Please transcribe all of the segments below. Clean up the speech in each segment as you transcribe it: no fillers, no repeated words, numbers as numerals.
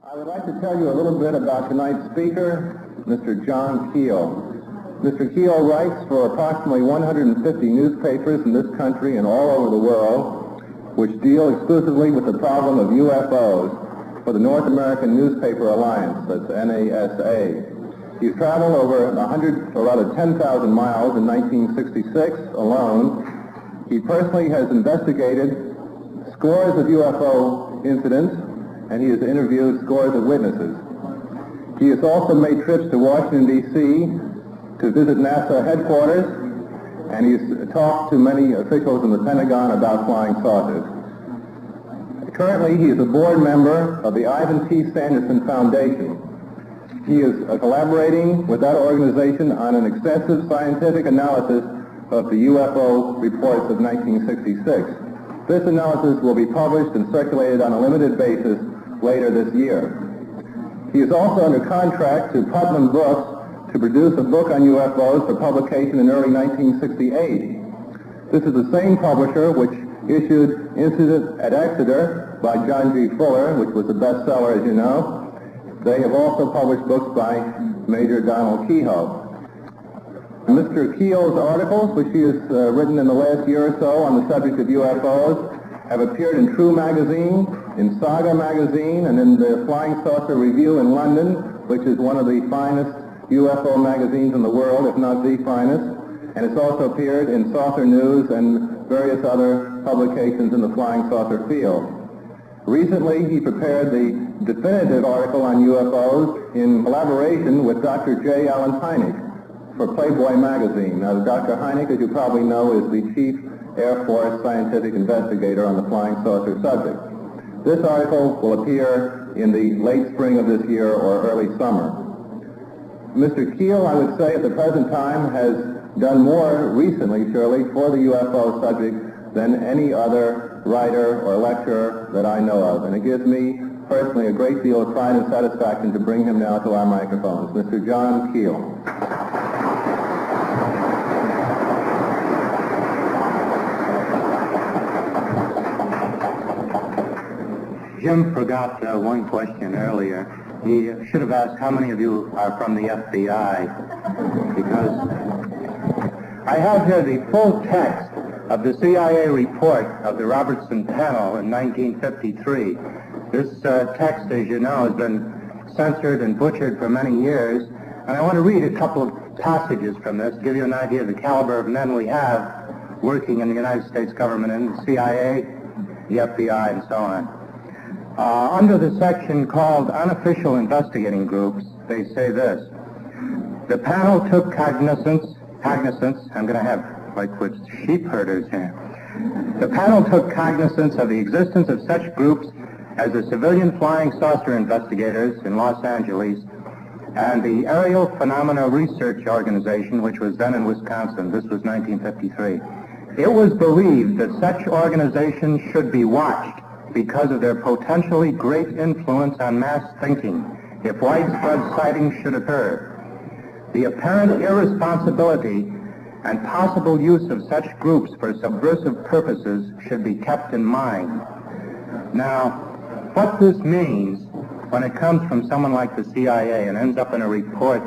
I would like to tell you a little bit about tonight's speaker, Mr. John Keel. Mr. Keel writes for approximately 150 newspapers in this country and all over the world, which deal exclusively with the problem of UFOs for the North American Newspaper Alliance, that's NASA. He's traveled over 10,000 miles in 1966 alone. He personally has investigated scores of UFO incidents, and he has interviewed scores of witnesses. He has also made trips to Washington, D.C. to visit NASA headquarters, and he's talked to many officials in the Pentagon about flying saucers. Currently, he is a board member of the Ivan T. Sanderson Foundation. He is collaborating with that organization on an extensive scientific analysis of the UFO reports of 1966. This analysis will be published and circulated on a limited basis later this year. He is also under contract to Putnam Books to produce a book on UFOs for publication in early 1968. This is the same publisher which issued Incident at Exeter by John G. Fuller, which was a bestseller, as you know. They have also published books by Major Donald Keyhoe. Mr. Keel's articles, which he has written in the last year or so on the subject of UFOs, have appeared in True magazine, in Saga magazine, and in the Flying Saucer Review in London, which is one of the finest UFO magazines in the world, if not the finest. And it's also appeared in Saucer News and various other publications in the flying saucer field. Recently, he prepared the definitive article on UFOs in collaboration with Dr. J. Allen Hynek for Playboy magazine. Now, Dr. Hynek, as you probably know, is the chief Air Force scientific investigator on the flying saucer subject. This article will appear in the late spring of this year or early summer. Mr. Keel, I would say, at the present time, has done more recently, surely, for the UFO subject than any other writer or lecturer that I know of. And it gives me personally a great deal of pride and satisfaction to bring him now to our microphones. Mr. John Keel. Jim forgot one question earlier. He should have asked how many of you are from the FBI, because I have here the full text of the CIA report of the Robertson Panel in 1953. This text, as you know, has been censored and butchered for many years, and I want to read a couple of passages from this to give you an idea of the caliber of men we have working in the United States government, in the CIA, the FBI, and so on. Under the section called Unofficial Investigating Groups, they say this: the panel took cognizance, I'm going to have like with sheep herders here. The panel took cognizance of the existence of such groups as the Civilian Flying Saucer Investigators in Los Angeles and the Aerial Phenomena Research Organization, which was then in Wisconsin. This was 1953. It was believed that such organizations should be watched because of their potentially great influence on mass thinking if widespread sightings should occur. The apparent irresponsibility and possible use of such groups for subversive purposes should be kept in mind. Now, what this means when it comes from someone like the CIA and ends up in a report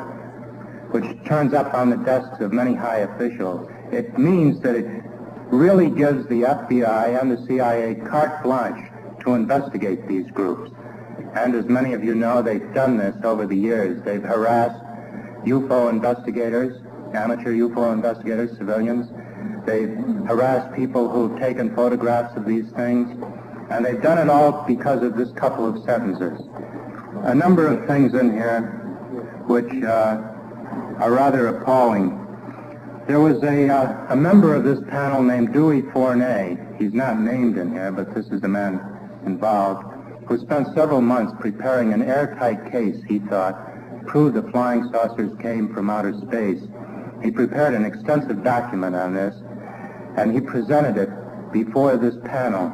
which turns up on the desks of many high officials, it means that it really gives the FBI and the CIA carte blanche to investigate these groups. And as many of you know, they've done this over the years. They've harassed UFO investigators, amateur UFO investigators, civilians. They've harassed people who've taken photographs of these things, and they've done it all because of this couple of sentences. A number of things in here which are rather appalling. There was a member of this panel named Dewey Fournay. He's not named in here, but this is the man involved, who spent several months preparing an airtight case, he thought, proved the flying saucers came from outer space. He prepared an extensive document on this, and he presented it before this panel.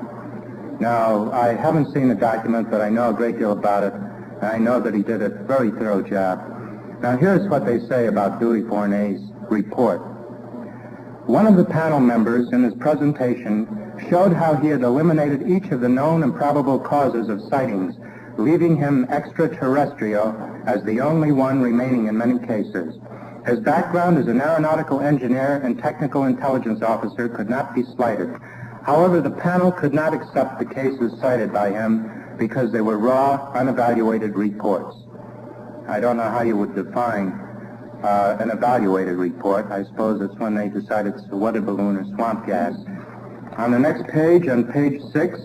Now, I haven't seen the document, but I know a great deal about it, and I know that he did a very thorough job. Now, here's what they say about Dewey Fournay's report. One of the panel members in his presentation showed how he had eliminated each of the known and probable causes of sightings leaving him extraterrestrial as the only one remaining in many cases. His background as an aeronautical engineer and technical intelligence officer could not be slighted. However, the panel could not accept the cases cited by him because they were raw, unevaluated reports. I don't know how you would define an evaluated report. I suppose it's when they decide it's a weather balloon or swamp gas. On the next page, on page 6,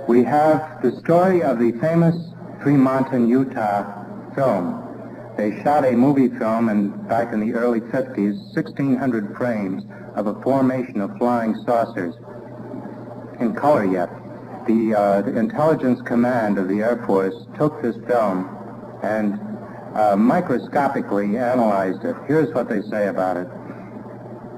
we have the story of the famous Tremonton, Utah film. They shot a movie film back in the early 50s, 1,600 frames of a formation of flying saucers in color yet. The Intelligence Command of the Air Force took this film and microscopically analyzed it. Here's what they say about it.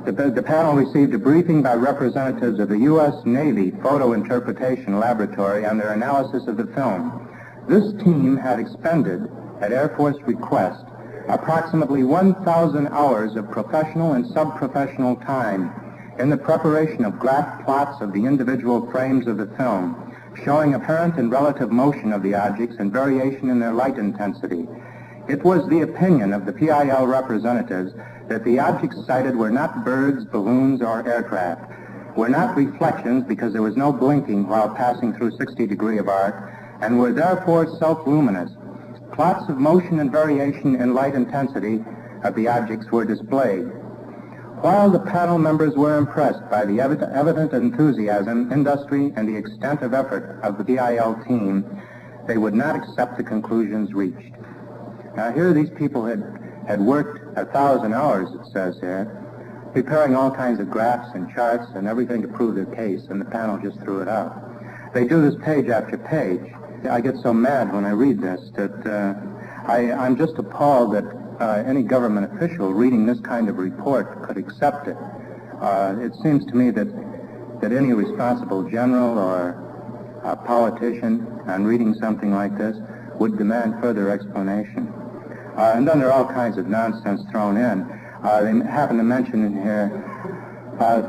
The panel received a briefing by representatives of the U.S. Navy Photo Interpretation Laboratory on their analysis of the film. This team had expended, at Air Force request, approximately 1,000 hours of professional and sub-professional time in the preparation of graph plots of the individual frames of the film, showing apparent and relative motion of the objects and variation in their light intensity. It was the opinion of the PIL representatives that the objects cited were not birds, balloons, or aircraft, were not reflections because there was no blinking while passing through 60-degree of arc, and were therefore self-luminous. Plots of motion and variation in light intensity of the objects were displayed. While the panel members were impressed by the evident enthusiasm, industry, and the extent of effort of the PIL team, they would not accept the conclusions reached. Now here these people had worked 1,000 hours, it says here, preparing all kinds of graphs and charts and everything to prove their case, and the panel just threw it out. They do this page after page. I get so mad when I read this that I'm just appalled that any government official reading this kind of report could accept it. It seems to me that any responsible general or a politician on reading something like this would demand further explanation. And then there are all kinds of nonsense thrown in. They happen to mention in here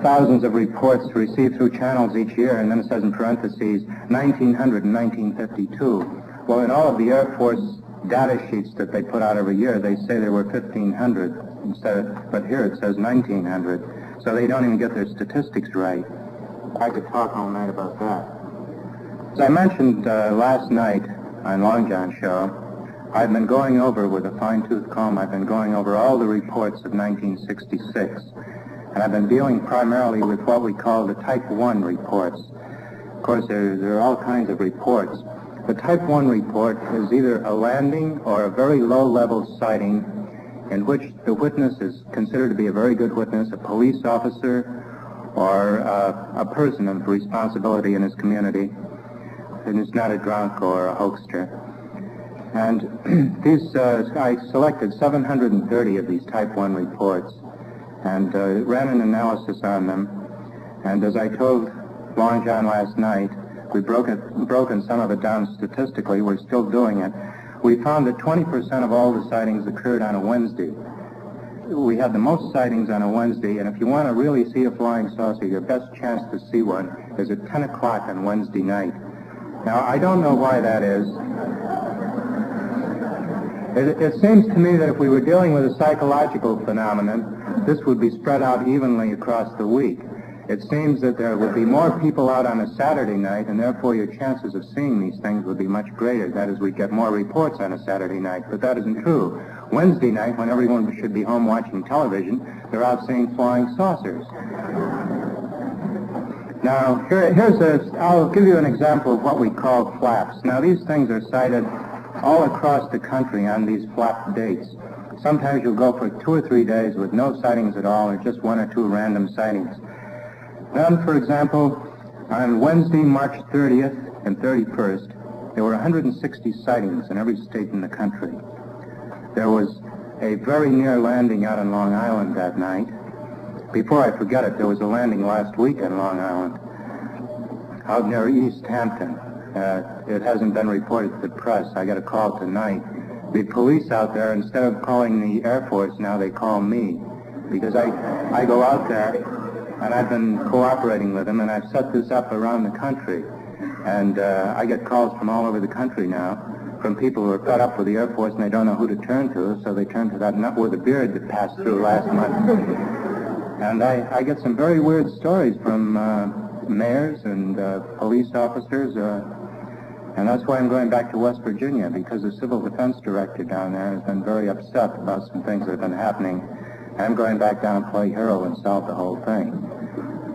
thousands of reports received through channels each year, and then it says in parentheses, 1900 and 1952. Well, in all of the Air Force data sheets that they put out every year, they say there were 1,500, but here it says 1,900. So they don't even get their statistics right. I could talk all night about that. As I mentioned last night on Long John's show, I've been going over with a fine-tooth comb, I've been going over all the reports of 1966. And I've been dealing primarily with what we call the Type 1 reports. Of course, there are all kinds of reports. The Type 1 report is either a landing or a very low-level sighting in which the witness is considered to be a very good witness, a police officer or a person of responsibility in his community, and is not a drunk or a hoaxer. And I selected 730 of these Type 1 reports and ran an analysis on them. And as I told Long John last night, we've broken some of it down statistically. We're still doing it. We found that 20% of all the sightings occurred on a Wednesday. We had the most sightings on a Wednesday, and if you want to really see a flying saucer, your best chance to see one is at 10 o'clock on Wednesday night. Now, I don't know why that is. It seems to me that if we were dealing with a psychological phenomenon, this would be spread out evenly across the week. It seems that there would be more people out on a Saturday night, and therefore your chances of seeing these things would be much greater. That is, we'd get more reports on a Saturday night, but that isn't true. Wednesday night, when everyone should be home watching television, they're out seeing flying saucers. Now, I'll give you an example of what we call flaps. Now, these things are sighted all across the country on these flap dates. Sometimes you'll go for 2 or 3 days with no sightings at all, or just 1 or 2 random sightings. Then, for example, on Wednesday, March 30th and 31st, there were 160 sightings in every state in the country. There was a very near landing out on Long Island that night. Before I forget it, there was a landing last week in Long Island, out near East Hampton. It hasn't been reported to the press. I got a call tonight. The police out there, instead of calling the Air Force, now they call me, because I go out there, and I've been cooperating with them, and I've set this up around the country. And I get calls from all over the country now, from people who are fed up with the Air Force and they don't know who to turn to, so they turn to that nut with a beard that passed through last month. And I get some very weird stories from mayors and police officers, and that's why I'm going back to West Virginia, because the civil defense director down there has been very upset about some things that have been happening. I'm going back down and play hero and solve the whole thing.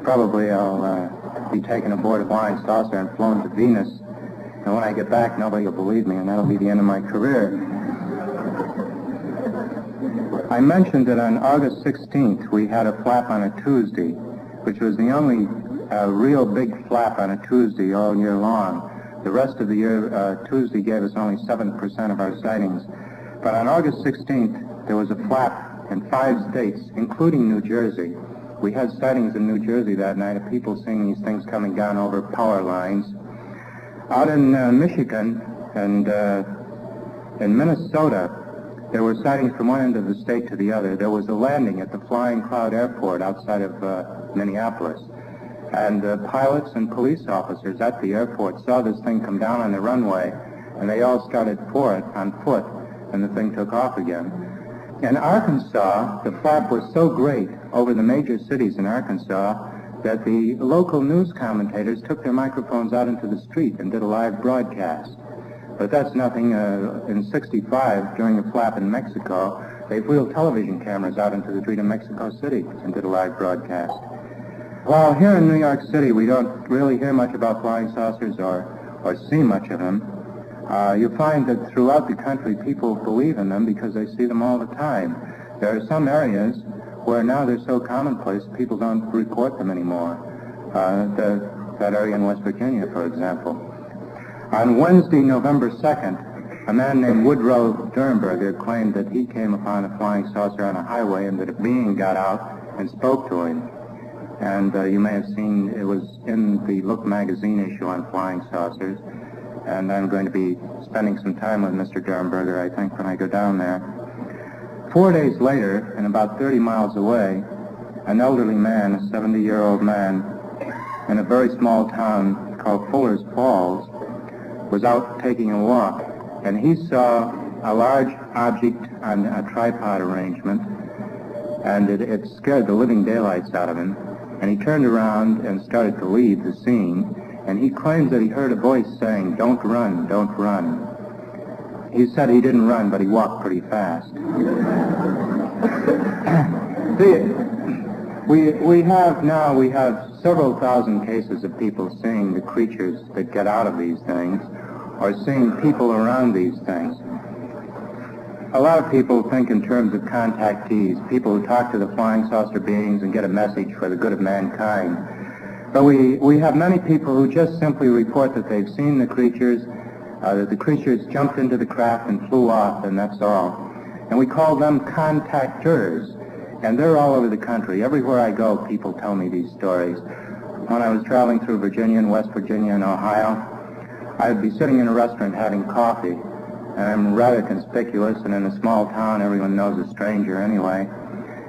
Probably I'll be taken aboard a flying saucer and flown to Venus, and when I get back, nobody will believe me, and that'll be the end of my career. I mentioned that on August 16th, we had a flap on a Tuesday, which was the only real big flap on a Tuesday all year long. The rest of the year, Tuesday gave us only 7% of our sightings. But on August 16th, there was a flap in 5 states, including New Jersey. We had sightings in New Jersey that night of people seeing these things coming down over power lines. Out in Michigan and in Minnesota, there were sightings from one end of the state to the other. There was a landing at the Flying Cloud Airport outside of Minneapolis. And pilots and police officers at the airport saw this thing come down on the runway, and they all started for it on foot, and the thing took off again. In Arkansas, the flap was so great over the major cities in Arkansas that the local news commentators took their microphones out into the street and did a live broadcast. But that's nothing. In '65, during the flap in Mexico, they wheeled television cameras out into the street of Mexico City and did a live broadcast. While here in New York City, we don't really hear much about flying saucers or see much of them, you find that throughout the country, people believe in them because they see them all the time. There are some areas where now they're so commonplace, people don't report them anymore. That area in West Virginia, for example. On Wednesday, November 2nd, a man named Woodrow Sternberger claimed that he came upon a flying saucer on a highway and that a being got out and spoke to him. And you may have seen, it was in the Look magazine issue on flying saucers. And I'm going to be spending some time with Mr. Sternberger, I think, when I go down there. 4 days later, and about 30 miles away, an elderly man, a 70-year-old man, in a very small town called Fuller's Falls, was out taking a walk, and he saw a large object on a tripod arrangement, and it scared the living daylights out of him, and he turned around and started to leave the scene, and he claims that he heard a voice saying, "Don't run, don't run." He said he didn't run, but he walked pretty fast. See, we have several thousand cases of people seeing the creatures that get out of these things, or seeing people around these things. A lot of people think in terms of contactees, people who talk to the flying saucer beings and get a message for the good of mankind. But we have many people who just simply report that they've seen the creatures, that the creatures jumped into the craft and flew off, and that's all. And we call them contactors. And they're all over the country. Everywhere I go, people tell me these stories. When I was traveling through Virginia and West Virginia and Ohio, I'd be sitting in a restaurant having coffee, and I'm rather conspicuous, and in a small town, everyone knows a stranger anyway.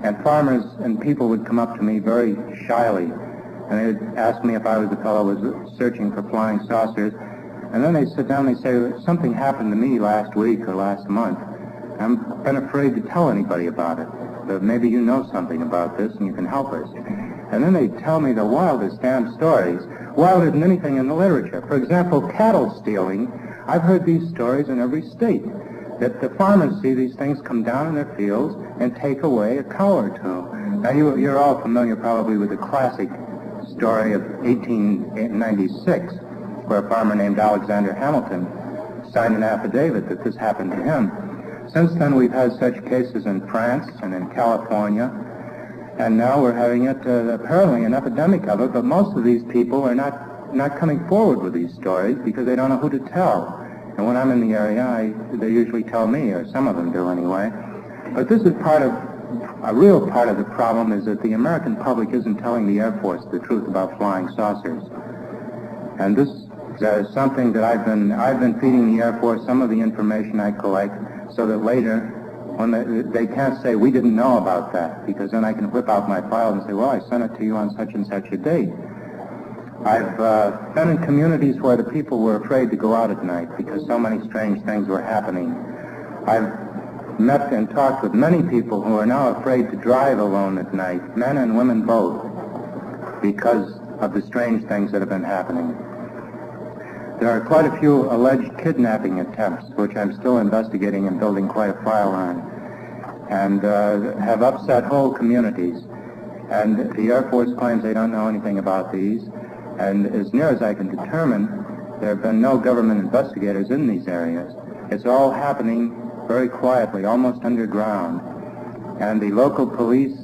And farmers and people would come up to me very shyly, and they'd ask me if I was the fellow who was searching for flying saucers. And then they'd sit down and they'd say, "Something happened to me last week or last month. I've been afraid to tell anybody about it. But maybe you know something about this and you can help us." And then they'd tell me the wildest damn stories, wilder than anything in the literature. For example, cattle stealing. I've heard these stories in every state, that the farmers see these things come down in their fields and take away a cow or two. Now, you're all familiar probably with the classic story of 1896, where a farmer named Alexander Hamilton signed an affidavit that this happened to him. Since then, we've had such cases in France and in California, and now we're having it, apparently an epidemic of it, but most of these people are not coming forward with these stories because they don't know who to tell. And when I'm in the area, they usually tell me, or some of them do anyway. But this is a real part of the problem is that the American public isn't telling the Air Force the truth about flying saucers. And this is something that I've been feeding the Air Force some of the information I collect, so that later, when they can't say, "We didn't know about that," because then I can whip out my file and say, "Well, I sent it to you on such and such a date." I've been in communities where the people were afraid to go out at night because so many strange things were happening. I've met and talked with many people who are now afraid to drive alone at night, men and women both, because of the strange things that have been happening. There are quite a few alleged kidnapping attempts, which I'm still investigating and building quite a file on, and have upset whole communities. And the Air Force claims they don't know anything about these, and as near as I can determine, there have been no government investigators in these areas. It's all happening very quietly, almost underground. And the local police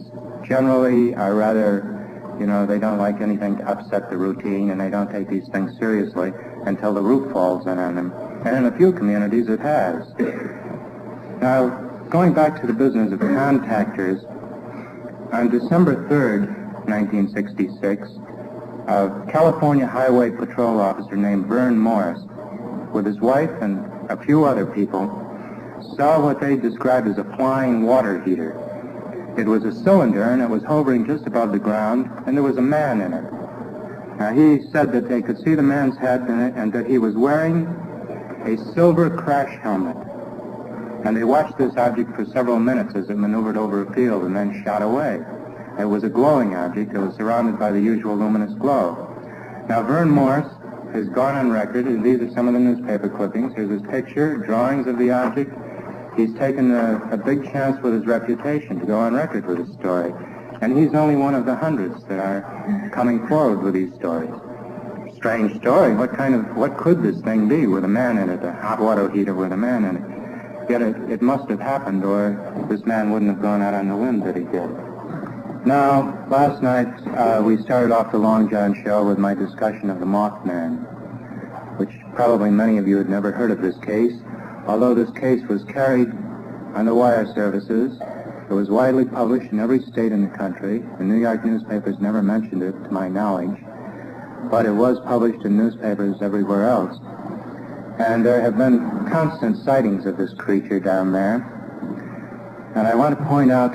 generally are rather, they don't like anything to upset the routine, and they don't take these things seriously until the roof falls in on them. And in a few communities it has. Now, going back to the business of contactors, on December 3rd, 1966, a California Highway Patrol officer named Vern Morris, with his wife and a few other people, saw what they described as a flying water heater. It was a cylinder, and it was hovering just above the ground, and there was a man in it. Now, he said that they could see the man's head in it, and that he was wearing a silver crash helmet. And they watched this object for several minutes as it maneuvered over a field and then shot away. It was a glowing object. It was surrounded by the usual luminous glow. Now, Vern Morris has gone on record, and these are some of the newspaper clippings. Here's his picture, drawings of the object. He's taken a big chance with his reputation to go on record with his story. And he's only one of the hundreds that are coming forward with these stories. Strange story. What could this thing be with a man in it, a hot water heater with a man in it? Yet it must have happened, or this man wouldn't have gone out on the limb that he did. Now, last night we started off the Long John show with my discussion of the Mothman, which probably many of you had never heard of this case. Although this case was carried on the wire services, it was widely published in every state in the country. The New York newspapers never mentioned it, to my knowledge, but it was published in newspapers everywhere else. And there have been constant sightings of this creature down there. And I want to point out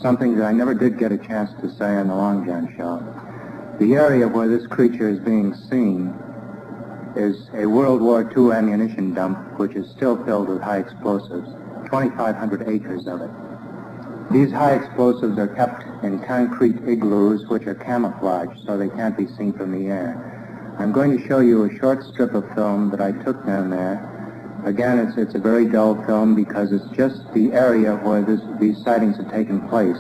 something that I never did get a chance to say on the Long John show. The area where this creature is being seen is a World War II ammunition dump, which is still filled with high explosives, 2,500 acres of it. These high explosives are kept in concrete igloos, which are camouflaged, so they can't be seen from the air. I'm going to show you a short strip of film that I took down there. Again, it's a very dull film because it's just the area where these sightings have taken place.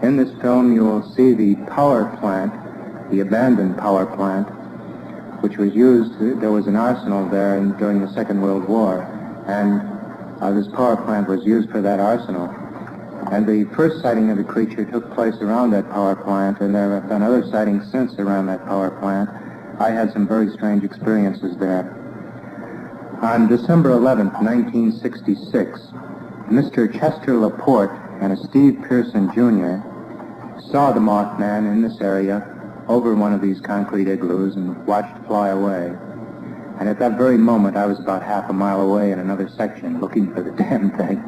In this film, you will see the power plant, the abandoned power plant, which was used. There was an arsenal there during the Second World War, and this power plant was used for that arsenal. And the first sighting of the creature took place around that power plant, and there have been other sightings since around that power plant. I had some very strange experiences there. On December 11th, 1966, Mr. Chester Laporte and a Steve Pearson Jr. saw the Mothman in this area over one of these concrete igloos and watched it fly away. And at that very moment, I was about half a mile away in another section looking for the damn thing.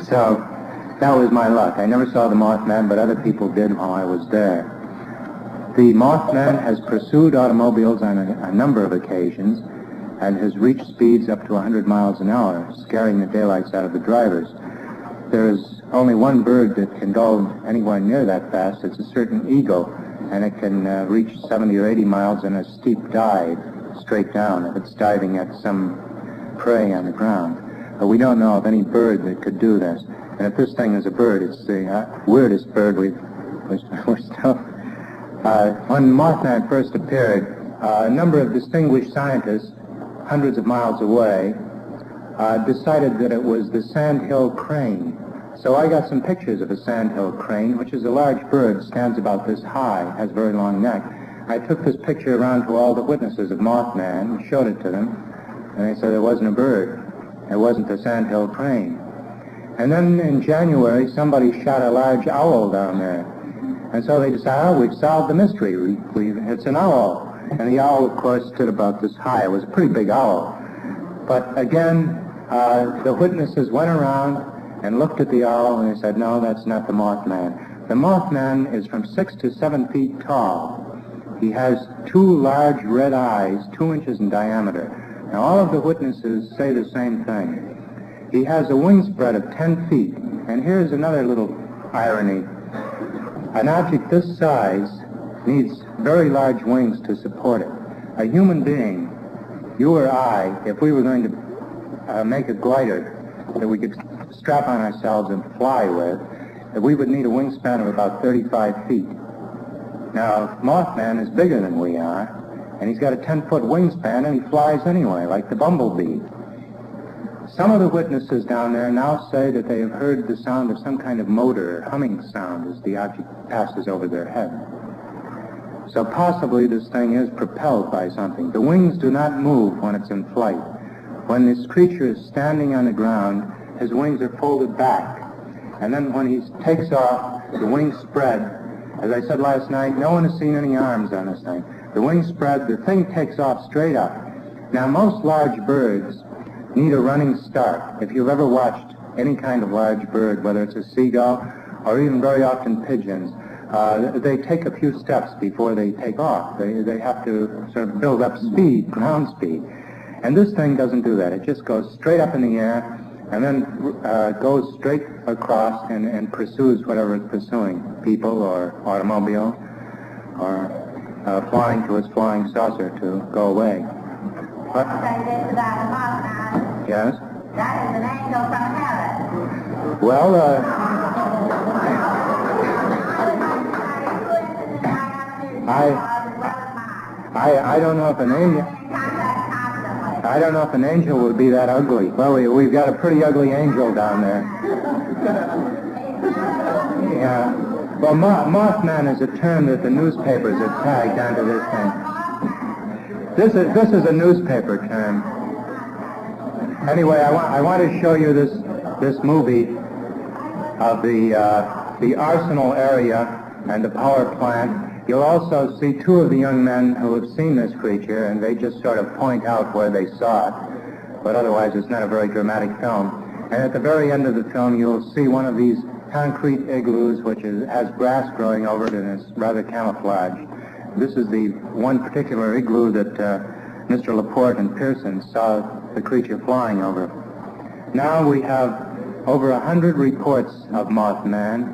So that was my luck. I never saw the Mothman, but other people did while I was there. The Mothman has pursued automobiles on a number of occasions and has reached speeds up to 100 miles an hour, scaring the daylights out of the drivers. There is only one bird that can go anywhere near that fast. It's a certain eagle, and it can reach 70 or 80 miles in a steep dive straight down if it's diving at some prey on the ground. But we don't know of any bird that could do this. And if this thing is a bird, it's the weirdest bird we're still... When Mothman first appeared, a number of distinguished scientists, hundreds of miles away, decided that it was the sandhill crane. So I got some pictures of a sandhill crane, which is a large bird, stands about this high, has a very long neck. I took this picture around to all the witnesses of Mothman and showed it to them, and they said it wasn't a bird. It wasn't the sandhill crane. And then in January, somebody shot a large owl down there. And so they decided, we've solved the mystery. It's an owl. And the owl, of course, stood about this high. It was a pretty big owl. But again, the witnesses went around and looked at the owl, and they said, no, that's not the Mothman. The Mothman is from 6 to 7 feet tall. He has two large red eyes, 2 inches in diameter. Now, all of the witnesses say the same thing. He has a wingspread of 10 feet. And here's another little irony. An object this size needs very large wings to support it. A human being, you or I, if we were going to make a glider that we could strap on ourselves and fly with, we would need a wingspan of about 35 feet. Now, Mothman is bigger than we are, and he's got a 10-foot wingspan, and he flies anyway, like the bumblebee. Some of the witnesses down there now say that they have heard the sound of some kind of motor or humming sound as the object passes over their head. So possibly this thing is propelled by something. The wings do not move when it's in flight. When this creature is standing on the ground, his wings are folded back. And then when he takes off, the wings spread. As I said last night, no one has seen any arms on this thing. The wings spread, the thing takes off straight up. Now, most large birds need a running start. If you've ever watched any kind of large bird, whether it's a seagull or even very often pigeons, they take a few steps before they take off. They have to sort of build up speed, ground speed. And this thing doesn't do that. It just goes straight up in the air and then goes straight across and pursues whatever it's pursuing, people or automobile, or flying to its flying saucer to go away. What? Yes? That is an angel from heaven. Well, I don't know if an angel... I don't know if an angel would be that ugly. Well, we've got a pretty ugly angel down there. Yeah. Well, Mothman is a term that the newspapers have tagged onto this thing. This is a newspaper term. Anyway, I want to show you this movie of the arsenal area and the power plant. You'll also see two of the young men who have seen this creature, and they just sort of point out where they saw it. But otherwise, it's not a very dramatic film. And at the very end of the film, you'll see one of these concrete igloos, which has grass growing over it, and it's rather camouflaged. This is the one particular igloo that Mr. Laporte and Pearson saw the creature flying over. Now we have over 100 reports of Mothman,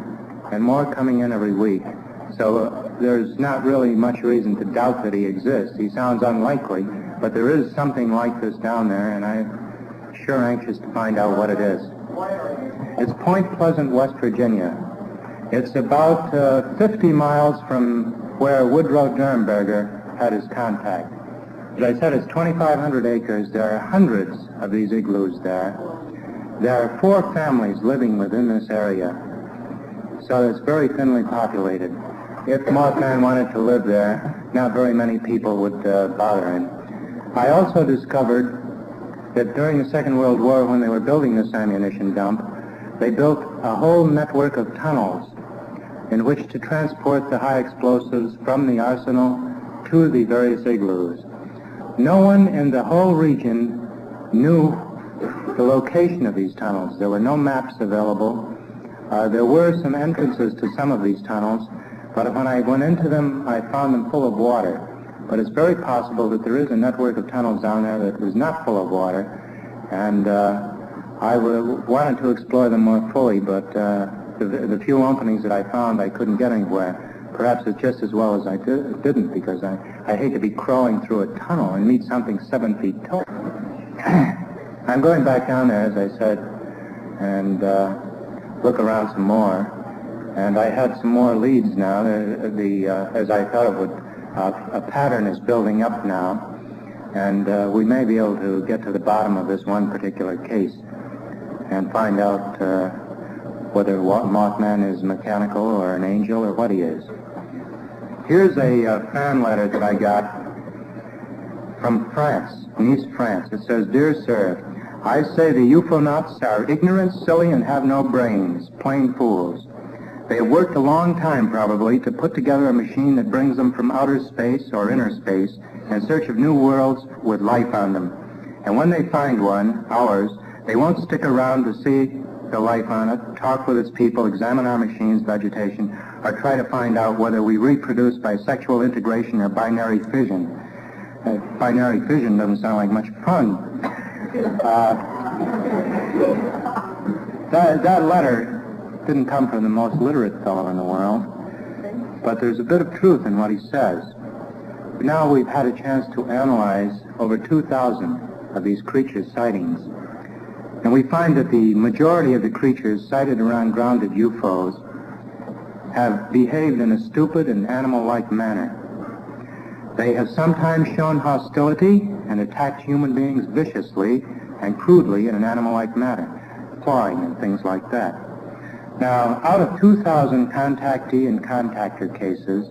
and more coming in every week. So there's not really much reason to doubt that he exists. He sounds unlikely, but there is something like this down there, and I'm sure anxious to find out what it is. It's Point Pleasant, West Virginia. It's about 50 miles from where Woodrow Dernberger had his contact. As I said, it's 2,500 acres. There are hundreds of these igloos there. There are 4 families living within this area, so it's very thinly populated. If Mothman wanted to live there, not very many people would bother him. I also discovered that during the Second World War, when they were building this ammunition dump, they built a whole network of tunnels in which to transport the high explosives from the arsenal to the various igloos. No one in the whole region knew the location of these tunnels. There were no maps available. There were some entrances to some of these tunnels, but when I went into them, I found them full of water. But it's very possible that there is a network of tunnels down there that was not full of water, and I wanted to explore them more fully, but the few openings that I found, I couldn't get anywhere. Perhaps it's just as well as I didn't, because I hate to be crawling through a tunnel and meet something 7 feet tall. I'm going back down there, as I said, and look around some more. And I had some more leads now. As I thought it would, a pattern is building up now, and we may be able to get to the bottom of this one particular case and find out whether Mothman is mechanical or an angel or what he is. Here's a fan letter that I got from France, Nice, France. It says, "Dear Sir, I say the UFOnauts are ignorant, silly, and have no brains, plain fools. They have worked a long time, probably, to put together a machine that brings them from outer space or inner space in search of new worlds with life on them. And when they find one, ours, they won't stick around to see the life on it, talk with its people, examine our machines, vegetation, or try to find out whether we reproduce by sexual integration or binary fission. Binary fission doesn't sound like much fun. That letter didn't come from the most literate fellow in the world, but there's a bit of truth in what he says. Now we've had a chance to analyze over 2,000 of these creature sightings, and we find that the majority of the creatures sighted around grounded UFOs have behaved in a stupid and animal-like manner. They have sometimes shown hostility and attacked human beings viciously and crudely in an animal-like manner, clawing and things like that. Now, out of 2,000 contactee and contactor cases,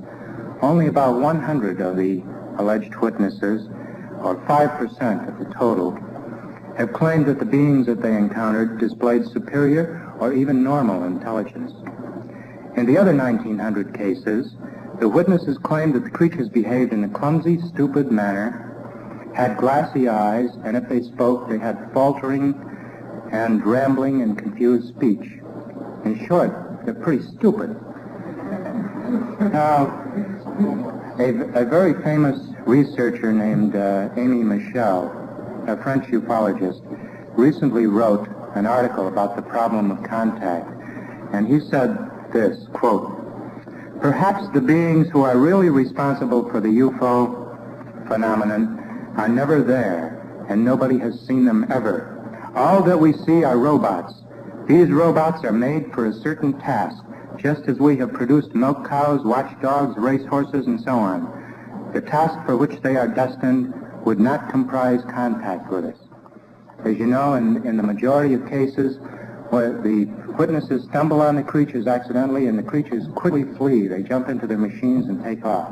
only about 100 of the alleged witnesses, or 5% of the total, have claimed that the beings that they encountered displayed superior or even normal intelligence. In the other 1,900 cases, the witnesses claimed that the creatures behaved in a clumsy, stupid manner, had glassy eyes, and if they spoke, they had faltering and rambling and confused speech. In short, they're pretty stupid. Now, a very famous researcher named Amy Michel, a French ufologist, recently wrote an article about the problem of contact, and he said this, quote, "Perhaps the beings who are really responsible for the UFO phenomenon are never there, and nobody has seen them ever. All that we see are robots. These robots are made for a certain task, just as we have produced milk cows, watchdogs, racehorses, and so on. The task for which they are destined would not comprise contact with us." As you know, in the majority of cases, the witnesses stumble on the creatures accidentally, and the creatures quickly flee. They jump into their machines and take off.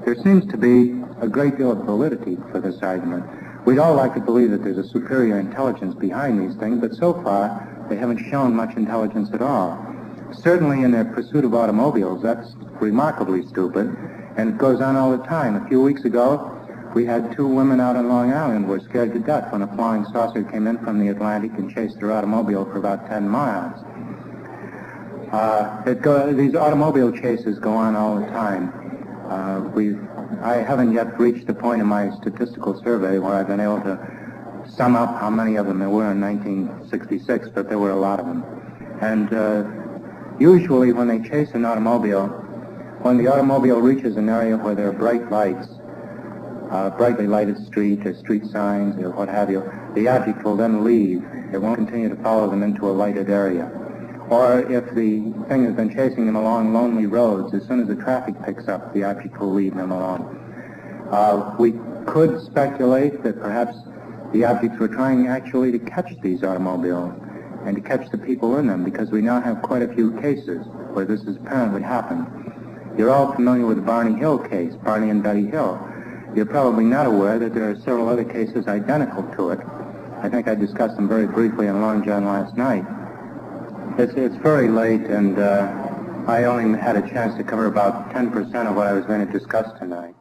There seems to be a great deal of validity for this argument. We'd all like to believe that there's a superior intelligence behind these things, but so far they haven't shown much intelligence at all. Certainly in their pursuit of automobiles, that's remarkably stupid, and it goes on all the time. A few weeks ago, we had 2 women out on Long Island who were scared to death when a flying saucer came in from the Atlantic and chased their automobile for about 10 miles. These automobile chases go on all the time. I haven't yet reached the point in my statistical survey where I've been able to sum up how many of them there were in 1966, but there were a lot of them. And usually when they chase an automobile, when the automobile reaches an area where there are bright lights, brightly lighted street or street signs or what have you, the object will then leave. It won't continue to follow them into a lighted area. Or if the thing has been chasing them along lonely roads, as soon as the traffic picks up, the object will leave them alone. We could speculate that perhaps the objects were trying actually to catch these automobiles and to catch the people in them, because we now have quite a few cases where this has apparently happened. You're all familiar with the Barney Hill case, Barney and Betty Hill. You're probably not aware that there are several other cases identical to it. I think I discussed them very briefly on Long John last night. It's very late, and I only had a chance to cover about 10% of what I was going to discuss tonight.